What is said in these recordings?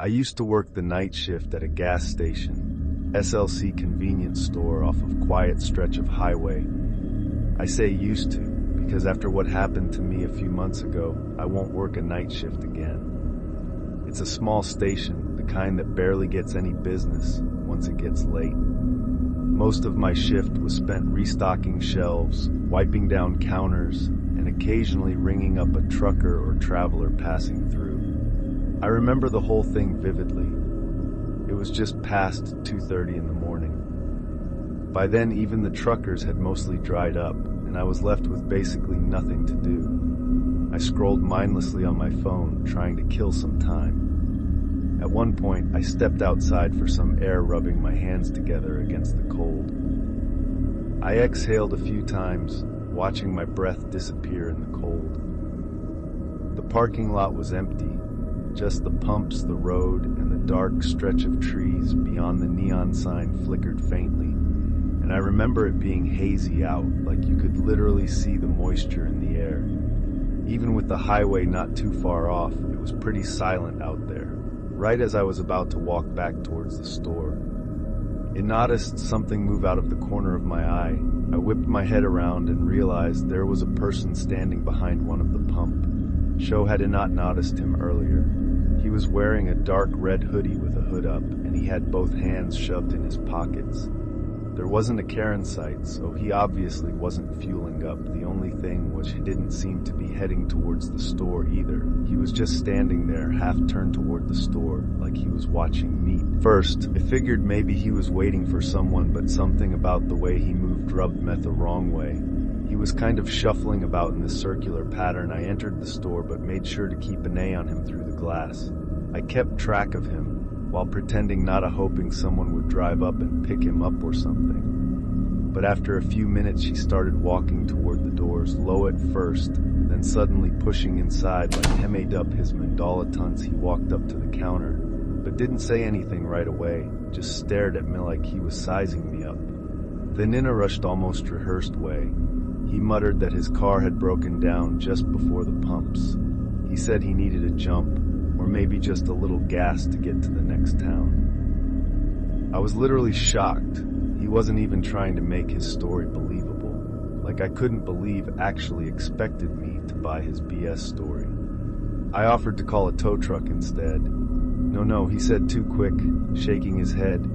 I used to work the night shift at a gas station, SLC convenience store off of quiet stretch of highway. I say used to, because after what happened to me a few months ago, I won't work a night shift again. It's a small station, the kind that barely gets any business once it gets late. Most of my shift was spent restocking shelves, wiping down counters, and occasionally ringing up a trucker or traveler passing through. I remember the whole thing vividly. It was just past 2:30 in the morning. By then, even the truckers had mostly dried up, and I was left with basically nothing to do. I scrolled mindlessly on my phone, trying to kill some time. At one point, I stepped outside for some air, rubbing my hands together against the cold. I exhaled a few times, watching my breath disappear in the cold. The parking lot was empty, just the pumps, the road, and the dark stretch of trees beyond the neon sign flickered faintly, and I remember it being hazy out, like you could literally see the moisture in the air. Even with the highway not too far off, it was pretty silent out there. Right as I was about to walk back towards the store, I noticed something move out of the corner of my eye. I whipped my head around and realized there was a person standing behind one of the pump. Sho had not noticed him earlier. He was wearing a dark red hoodie with a hood up, and he had both hands shoved in his pockets. There wasn't a car in sight, so he obviously wasn't fueling up. The only thing was he didn't seem to be heading towards the store either. He was just standing there, half turned toward the store, like he was watching me. First, I figured maybe he was waiting for someone, but something about the way he moved rubbed me the wrong way. He was kind of shuffling about in this circular pattern. I entered the store, but made sure to keep an eye on him through the glass. I kept track of him, while pretending not hoping someone would drive up and pick him up or something. But after a few minutes, she started walking toward the doors, low at first, then suddenly pushing inside like he made up his mandala tons. He walked up to the counter, but didn't say anything right away, just stared at me like he was sizing me up. Then in a rushed, almost rehearsed way, he muttered that his car had broken down just before the pumps. He said he needed a jump, or maybe just a little gas to get to the next town. I was literally shocked. He wasn't even trying to make his story believable. Like I couldn't believe actually expected me to buy his BS story. I offered to call a tow truck instead. No, he said too quick, shaking his head.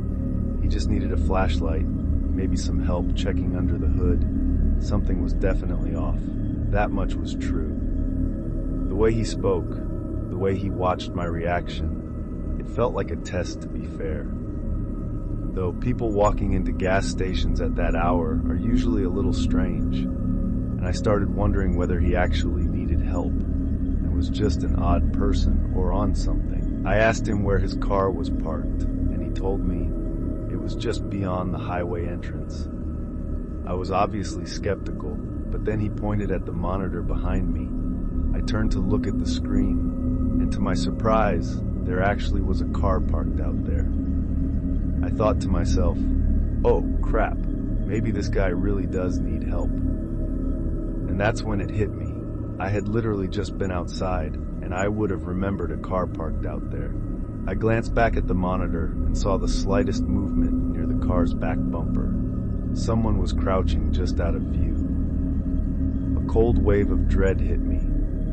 He just needed a flashlight, maybe some help checking under the hood. Something was definitely off. That much was true. The way he spoke, the way he watched my reaction, it felt like a test, to be fair. Though people walking into gas stations at that hour are usually a little strange, and I started wondering whether he actually needed help and was just an odd person or on something. I asked him where his car was parked, and he told me it was just beyond the highway entrance. I was obviously skeptical, but then he pointed at the monitor behind me. I turned to look at the screen, and to my surprise, there actually was a car parked out there. I thought to myself, oh crap, maybe this guy really does need help. And that's when it hit me. I had literally just been outside, and I would have remembered a car parked out there. I glanced back at the monitor and saw the slightest movement near the car's back bumper. Someone was crouching just out of view. A cold wave of dread hit me.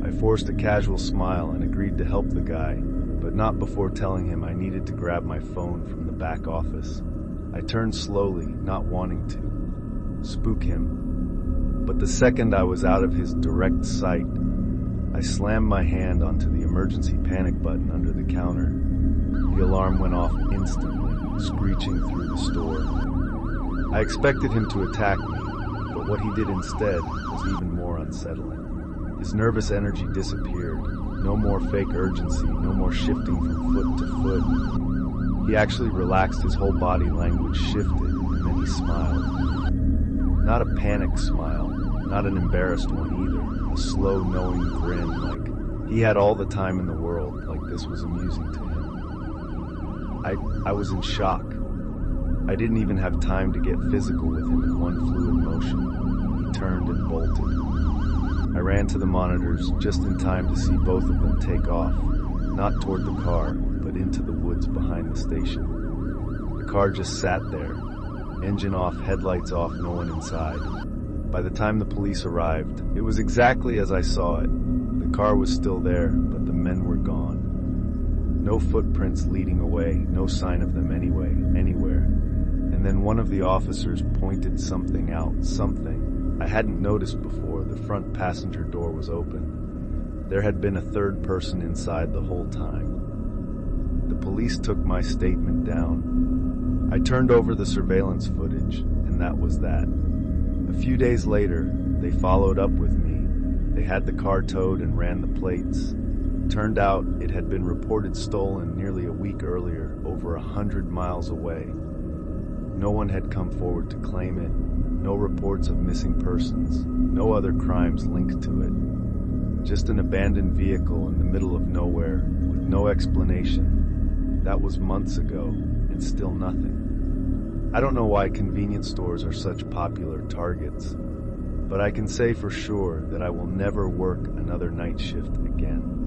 I forced a casual smile and agreed to help the guy, but not before telling him I needed to grab my phone from the back office. I turned slowly, not wanting to spook him. But the second I was out of his direct sight, I slammed my hand onto the emergency panic button under the counter. The alarm went off instantly, screeching through the store. I expected him to attack me, but what he did instead was even more unsettling. His nervous energy disappeared. No more fake urgency, no more shifting from foot to foot. He actually relaxed, his whole body language shifted, and then he smiled. Not a panicked smile, not an embarrassed one either, a slow, knowing grin, like he had all the time in the world, like this was amusing to him. I was in shock. I didn't even have time to get physical with him in one fluid motion. He turned and bolted. I ran to the monitors just in time to see both of them take off, not toward the car, but into the woods behind the station. The car just sat there, engine off, headlights off, no one inside. By the time the police arrived, it was exactly as I saw it. The car was still there, but the men were gone. No footprints leading away, no sign of them anywhere. And then one of the officers pointed something out, something I hadn't noticed before. The front passenger door was open. There had been a third person inside the whole time. The police took my statement down. I turned over the surveillance footage, and that was that. A few days later, they followed up with me. They had the car towed and ran the plates. Turned out it had been reported stolen nearly a week earlier, over 100 miles away. No one had come forward to claim it. No reports of missing persons. No other crimes linked to it. Just an abandoned vehicle in the middle of nowhere with no explanation. That was months ago, and still nothing. I don't know why convenience stores are such popular targets, but I can say for sure that I will never work another night shift again.